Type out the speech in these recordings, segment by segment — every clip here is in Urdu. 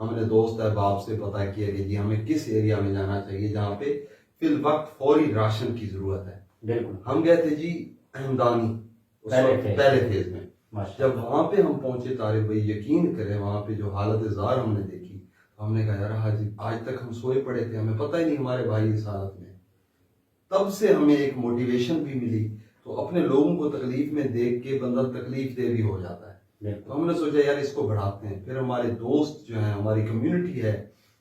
ہم نے دوست احباب سے پتہ کیا کہ جی ہمیں کس ایریا میں جانا چاہیے جہاں پہ فی الوقت فوری راشن کی ضرورت ہے. بالکل. ہم گئے تھے جی احمدانی پہلے فیز میں. جب وہاں پہ ہم پہنچے طارق بھائی یقین کریں وہاں پہ جو حالت زار ہم نے دیکھی تو ہم نے کہا یار آج تک ہم سوئے پڑے تھے, ہمیں پتہ ہی نہیں ہمارے بھائی اس حالت میں. تب سے ہمیں ایک موٹیویشن بھی ملی. تو اپنے لوگوں کو تکلیف میں دیکھ کے بندہ تکلیف دہ بھی ہو جاتا ہے. تو ہم نے سوچا یار اس کو بڑھاتے ہیں. پھر ہمارے دوست جو ہیں, ہماری کمیونٹی ہے,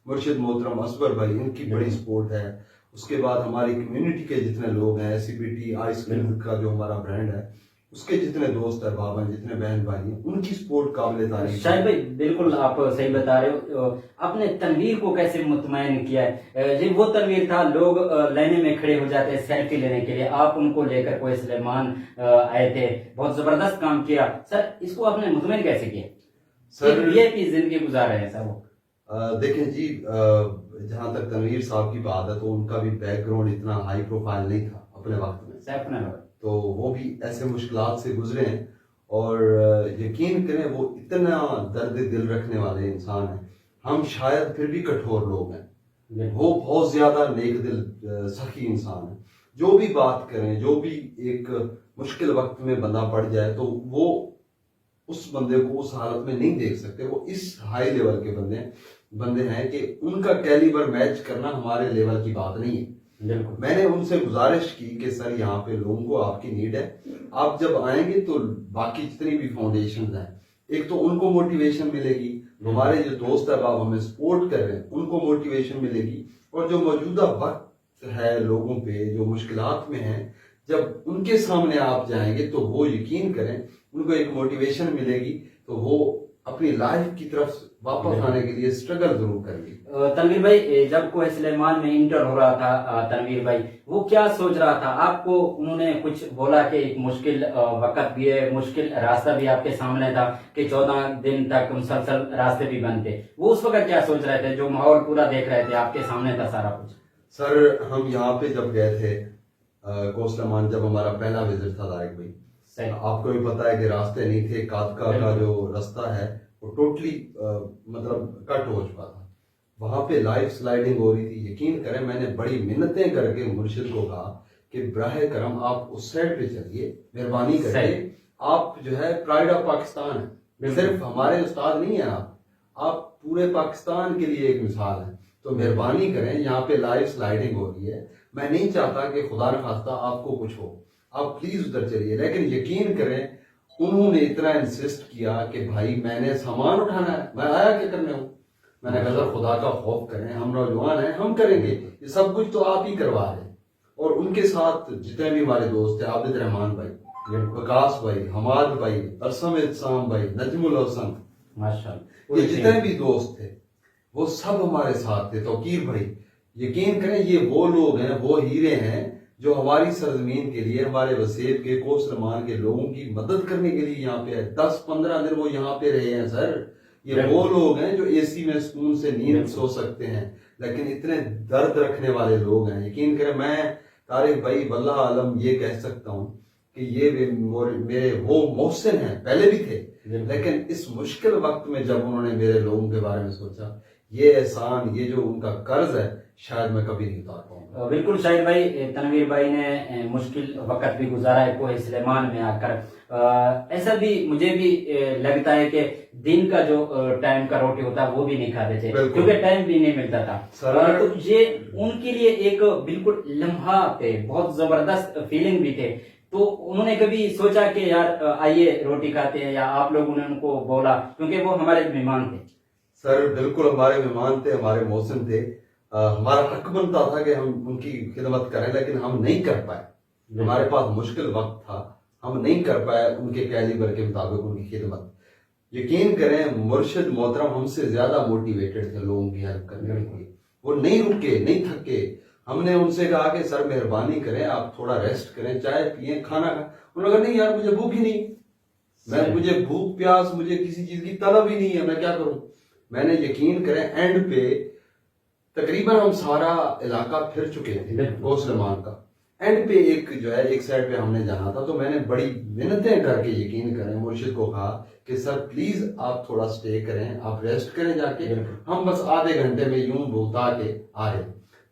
مرشد محترم اصغر بھائی, ان کی بڑی سپورٹ ہے. اس کے بعد ہماری کمیونٹی کے جتنے لوگ ہیں, SCPT آئس کریم کا جو ہمارا برانڈ ہے, اس کے جتنے دوست احباب ہیں, جتنے بہن بھائی ہیں, ان کی سپورٹ قابل تعریف. شاہد بھائی بالکل آپ صحیح بتا رہے ہو. آپ نے تنویر کو کیسے مطمئن کیا ہے؟ جی وہ تنویر تھا لوگ لینے میں کھڑے ہو جاتے ہیں سیلفی لینے کے لیے, آپ ان کو لے کر کوئی سلیمان آئے تھے, بہت زبردست کام کیا. سر اس کو آپ نے مطمئن کیسے کیا؟ سر یہ کی زندگی گزار رہے ہیں سر وہ. دیکھیں جی جہاں تک تنویر صاحب کی بات ہے تو ان کا بھی بیک گراؤنڈ اتنا ہائی پروفائل نہیں تھا اپنے وقت میں, تو وہ بھی ایسے مشکلات سے گزرے ہیں. اور یقین کریں وہ اتنا درد دل رکھنے والے انسان ہیں. ہم شاید پھر بھی کٹھور لوگ ہیں, وہ بہت زیادہ نیک دل سخی انسان ہیں. جو بھی بات کریں, جو بھی ایک مشکل وقت میں بندہ پڑ جائے تو وہ اس بندے کو اس حالت میں نہیں دیکھ سکتے. وہ اس ہائی لیول کے بندے ہیں کہ ان کا کیلیبر میچ کرنا ہمارے لیول کی بات نہیں ہے. میں نے ان سے گزارش کی کہ سر یہاں پہ لوگوں کو آپ کی نیڈ ہے, آپ جب آئیں گے تو باقی جتنی بھی فاؤنڈیشنز ہیں, ایک تو ان کو موٹیویشن ملے گی, ہمارے جو دوست احباب ہمیں سپورٹ کر رہے ہیں ان کو موٹیویشن ملے گی, اور جو موجودہ وقت ہے لوگوں پہ جو مشکلات میں ہیں, جب ان کے سامنے آپ جائیں گے تو وہ یقین کریں ان کو ایک موٹیویشن ملے گی تو وہ اپنی لائف کی طرف واپس آنے کے لیے اسٹرگل ضرور کریں گے. تنویر بھائی جب کوہ سلیمان میں انٹر ہو رہا تھا تنویر بھائی وہ کیا سوچ رہا تھا؟ آپ کو انہوں نے کچھ بولا کہ ایک مشکل وقت بھی ہے, مشکل راستہ بھی آپ کے سامنے تھا کہ 14 دن تک مسلسل راستے بھی بند تھے, وہ اس وقت کیا سوچ رہے تھے جو ماحول پورا دیکھ رہے تھے آپ کے سامنے تھا سارا کچھ؟ سر ہم یہاں پہ جب گئے تھے کوہ سلیمان, جب ہمارا پہلا وزٹ تھا طارق بھائی, آپ کو بھی پتا ہے کہ راستے نہیں تھے, کاتکا کا جو راستہ ہے وہ ٹوٹلی مطلب کٹ ہو چکا تھا. وہاں پہ لائف سلائڈنگ ہو رہی تھی. یقین کریں میں نے بڑی منتیں کر کے مرشد کو کہا کہ براہ کرم آپ اس سائڈ پہ چلیے, مہربانی کر کے. آپ جو ہے پرائڈ آف پاکستان ہے, صرف ہمارے استاد نہیں ہیں آپ پورے پاکستان کے لیے ایک مثال ہیں. تو مہربانی کریں, یہاں پہ لائف سلائڈنگ ہو رہی ہے, میں نہیں چاہتا کہ خدا نخواستہ آپ کو کچھ ہو, آپ پلیز ادھر چلیے. لیکن یقین کریں انہوں نے اتنا انسسٹ کیا کہ بھائی میں نے سامان اٹھانا ہے, میں آیا کیا کرنے ہوں. میں نے کہا خدا کا خوف کریں, ہم نوجوان ہیں, ہم کریں گے, یہ سب کچھ تو آپ ہی کروا رہے ہیں. اور ان کے ساتھ جتنے بھی ہمارے دوست ہیں, عابد رحمان بھائی, وکاس بھائی, حماد بھائی, ارسم احسام بھائی, نجم الحسن, ماشاءاللہ, یہ جتنے بھی دوست تھے وہ سب ہمارے ساتھ تھے. توقیر بھائی, یقین کریں یہ وہ لوگ ہیں, وہ ہیرے ہیں جو ہماری سرزمین کے لیے, ہمارے وسیب کے کوہ سلیمان کے لوگوں کی مدد کرنے کے لیے یہاں پہ ہے. 10-15 دن وہ یہاں پہ رہے ہیں سر. یہ وہ لوگ ہیں جو AC میں سکون سے نیند سو سکتے ہیں, لیکن اتنے درد رکھنے والے لوگ ہیں. یقین کریں میں طارق بھائی واللہ عالم یہ کہہ سکتا ہوں کہ یہ میرے وہ محسن ہیں, پہلے بھی تھے, لیکن اس مشکل وقت میں جب انہوں نے میرے لوگوں کے بارے میں سوچا, یہ احسان, یہ جو ان کا قرض ہے, شاید میں کبھی نہیں اتار پاؤں گا. بالکل شاہد بھائی, تنویر بھائی نے مشکل وقت بھی گزارا ہے کوہ سلیمان میں آ کر. ایسا بھی مجھے بھی لگتا ہے کہ دن کا جو ٹائم کا روٹی ہوتا ہے وہ بھی نہیں کھاتے تھے کیونکہ ٹائم بھی نہیں ملتا تھا. تو یہ ان کے لیے ایک بالکل لمحہ تھے, بہت زبردست فیلنگ بھی تھے. تو انہوں نے کبھی سوچا کہ یار آئیے روٹی کھاتے ہیں, یا آپ لوگوں نے ان کو بولا کیونکہ وہ ہمارے مہمان تھے؟ سر بالکل ہمارے مہمان تھے, ہمارے محسن تھے. ہمارا حق بنتا تھا کہ ہم ان کی خدمت کریں, لیکن ہم نہیں کر پائے. ہمارے پاس مشکل وقت تھا, ہم نہیں کر پائے ان کے کیلیبر کے مطابق ان کی خدمت. یقین کریں مرشد محترم ہم سے زیادہ موٹیویٹڈ تھے لوگوں کی ہیلپ کرنے کے لیے. وہ نہیں رکے, نہیں تھکے. ہم نے ان سے کہا کہ سر مہربانی کریں, آپ تھوڑا ریسٹ کریں, چائے پئیں, کھانا کھائیں. انہوں نے کہا نہیں یار مجھے بھوک ہی نہیں, مجھے بھوک پیاس, مجھے کسی چیز کی طلب ہی نہیں ہے, میں کیا کروں. میں نے یقین کریں اینڈ پہ تقریباً ہم سارا علاقہ پھر چکے تھے کوہ سلیمان کا, اینڈ پہ ایک جو ہے ایک سائڈ پہ ہم نے جانا تھا، تو میں نے بڑی منتیں کر کے یقین کریں مرشد کو کہا کہ سر پلیز آپ تھوڑا سٹے کریں، آپ ریسٹ کریں جا کے، ہم بس آدھے گھنٹے میں یوں بوتا کے آ رہے۔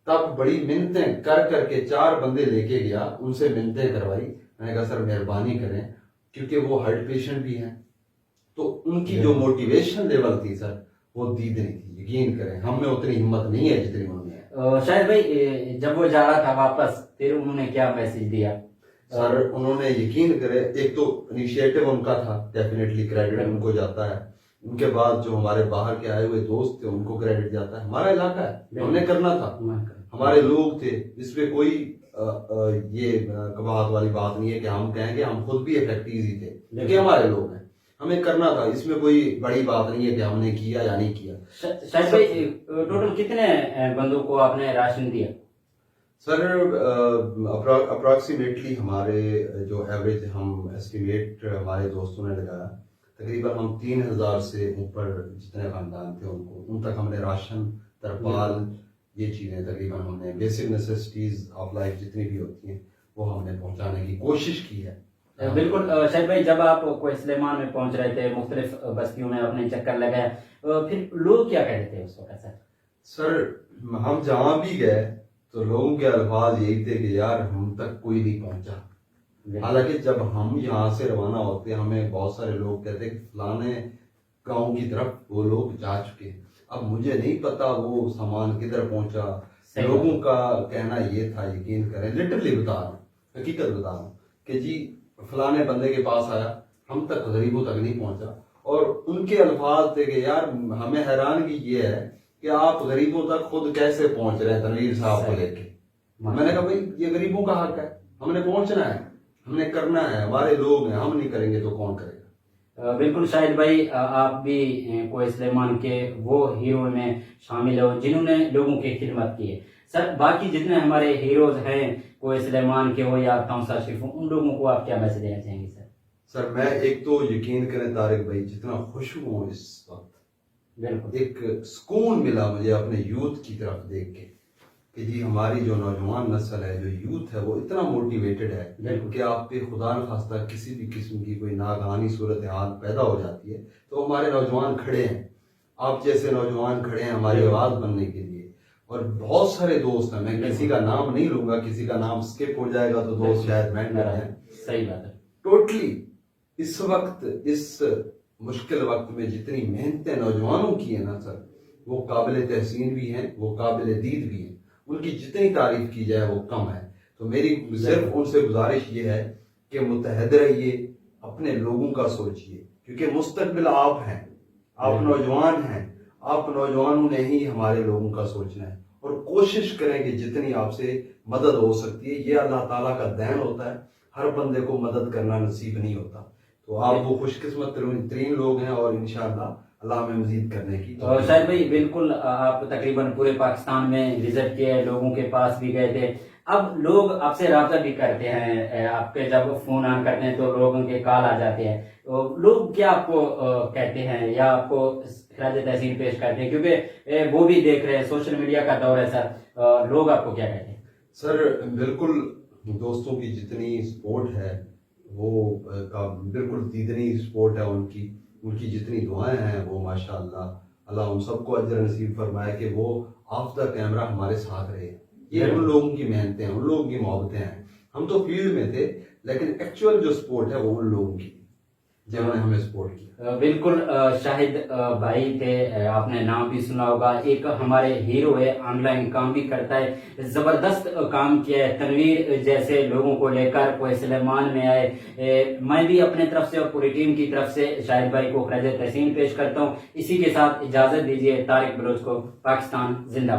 تب بڑی منتیں کر کے 4 بندے لے کے گیا، ان سے منتیں کروائی، میں نے کہا سر مہربانی کریں، کیونکہ وہ ہارٹ پیشنٹ بھی ہیں، تو ان کی جو موٹیویشن لیول تھی سر وہ دید نہیں تھی، یقین کریں ہم میں اتنی ہمت نہیں ہے جتنی انہوں نے ہے۔ شاہد بھائی جب وہ جا رہا تھا واپس، پھر انہوں نے کیا میسج دیا؟ سر انہوں نے یقین کرے، ایک تو انیشیٹو ان کا تھا، ڈیفینیٹلی کریڈٹ ان کو جاتا ہے، ان کے بعد جو ہمارے باہر کے آئے ہوئے دوست تھے ان کو کریڈٹ جاتا ہے، ہمارا علاقہ ہے، ہم نے کرنا تھا، ہمارے لوگ تھے، اس پہ کوئی یہ کباہت والی بات نہیں ہے کہ ہم کہیں گے، ہم خود بھی افیکٹیز ہی تھے لیکن ہمارے لوگ ہیں، ہمیں کرنا تھا، اس میں کوئی بڑی بات نہیں ہے کہ ہم نے کیا یا نہیں کیا۔ شاہد بھائی ٹوٹل کتنے بندوں کو آپ نے راشن دیا؟ سر اپروکسیمیٹلی ہمارے جو ایوریج ہم ایسٹیمیٹ ہمارے دوستوں نے لگایا، تقریباً ہم 3000 سے اوپر جتنے خاندان تھے ان تک ہم نے راشن، ترپال، یہ چیزیں تقریباً ہم نے بیسک نیسیسٹیز آف لائف جتنی بھی ہوتی ہیں وہ ہم نے پہنچانے کی کوشش کی ہے۔ بالکل شاہد بھائی، جب آپ کوہ سلیمان میں پہنچ رہے تھے، مختلف بستیوں میں اپنے چکر لگایا، پھر لوگ کیا کہتے تھے اس وقت؟ سر ہم جہاں بھی گئے تو لوگوں کے الفاظ یہی تھے کہ یار ہم تک کوئی نہیں پہنچا، حالانکہ جب ہم یہاں سے روانہ ہوتے ہمیں بہت سارے لوگ کہتے کہ فلانے گاؤں کی طرف وہ لوگ جا چکے، اب مجھے نہیں پتا وہ سامان کدھر پہنچا، لوگوں کا کہنا یہ تھا، یقین کریں لٹرلی بتا رہا ہوں، حقیقت بتا رہا ہوں کہ جی فلانے بندے کے پاس آیا، ہم تک غریبوں تک نہیں پہنچا، اور ان کے الفاظ تھے کہ یار ہمیں حیرانگی یہ ہے کہ آپ غریبوں تک خود کیسے پہنچ رہے ہیں تنویر صاحب کو لے کے۔ میں نے کہا بھائی یہ غریبوں کا حق ہے، ہم نے پہنچنا ہے، ہم نے کرنا ہے، ہمارے لوگ ہیں، ہم نہیں کریں گے تو کون کرے گا۔ بالکل شاہد بھائی، آپ بھی کوہ سلیمان کے وہ ہیرو میں شامل ہو جنہوں نے لوگوں کی خدمت کی ہے۔ سر باقی جتنے ہمارے ہیروز ہیں کوہ سلیمان کے ہو یا تونسا شریف ہو، ان لوگوں کو آپ کیا میسج دینا چاہیں گے؟ سر میں ایک تو یقین کریں طارق بھائی جتنا خوش ہوں اس وقت، بالکل ایک سکون ملا مجھے اپنے یوتھ کی طرف دیکھ کے کہ جی ہماری جو نوجوان نسل ہے، جو یوتھ ہے، وہ اتنا موٹیویٹڈ ہے کہ آپ پہ خدا نخواستہ کسی بھی قسم کی کوئی ناگہانی صورتحال پیدا ہو جاتی ہے تو ہمارے نوجوان کھڑے ہیں، آپ جیسے نوجوان کھڑے ہیں ہماری آواز بننے کے لیے، اور بہت سارے دوست ہیں، میں کسی کا نام نہیں لوں گا، کسی کا نام اسکپ ہو جائے گا تو دوست شاید مینٹر ہیں۔ صحیح بات ہے۔ ٹوٹلی اس وقت اس مشکل وقت میں جتنی محنتیں نوجوانوں کی ہیں نا سر، وہ قابل تحسین بھی ہیں، وہ قابل دید بھی ہیں، ان کی جتنی تعریف کی جائے وہ کم ہے۔ تو میری صرف ان سے گزارش یہ ہے کہ متحد رہیے، اپنے لوگوں کا سوچئے، کیونکہ مستقبل آپ ہیں، آپ نوجوان ہیں، آپ نوجوانوں نے ہی ہمارے لوگوں کا سوچنا ہے، اور کوشش کریں کہ جتنی آپ سے مدد ہو سکتی ہے، یہ اللہ تعالیٰ کا دین ہوتا ہے، ہر بندے کو مدد کرنا نصیب نہیں ہوتا، تو آپ وہ خوش قسمت ترین لوگ ہیں، اور انشاءاللہ اللہ ہمیں مزید کرنے کی۔ شاہد بھائی بالکل، آپ تقریباً پورے پاکستان میں وزٹ کیے، لوگوں کے پاس بھی گئے تھے، اب لوگ آپ سے رابطہ بھی کرتے ہیں، آپ کے جب فون آن کرتے ہیں تو لوگوں کے کال آ جاتے ہیں، تو لوگ کیا آپ کو کہتے ہیں یا آپ کو خراج تحسین پیش کرتے ہیں؟ کیونکہ وہ بھی دیکھ رہے ہیں، سوشل میڈیا کا دور ہے سر، لوگ آپ کو کیا کہتے ہیں؟ سر بالکل دوستوں کی جتنی سپورٹ ہے وہ بالکل دیدنی سپورٹ ہے، ان کی جتنی دعائیں ہیں وہ ماشاءاللہ اللہ ان سب کو اجر نصیب فرمائے کہ وہ آف دا کیمرہ ہمارے ساتھ رہے، یہ ان لوگوں کی محنتیں ہیں، ان لوگوں کی محبتیں ہیں، ہم تو فیلڈ میں تھے لیکن ایکچوئل جو سپورٹ ہے وہ ان لوگوں کی جنہوں نے ہمیں سپورٹ کیا۔ بالکل شاہد بھائی تھے، آپ نے نام بھی سنا ہوگا، ایک ہمارے ہیرو ہے، آن لائن کام بھی کرتا ہے، زبردست کام کیا ہے، تنویر جیسے لوگوں کو لے کر کوہ سلیمان میں آئے۔ میں بھی اپنے طرف سے اور پوری ٹیم کی طرف سے شاہد بھائی کو خراج تحسین پیش کرتا ہوں۔ اسی کے ساتھ اجازت دیجیے، طارق بلوچ کو پاکستان زندہ باد۔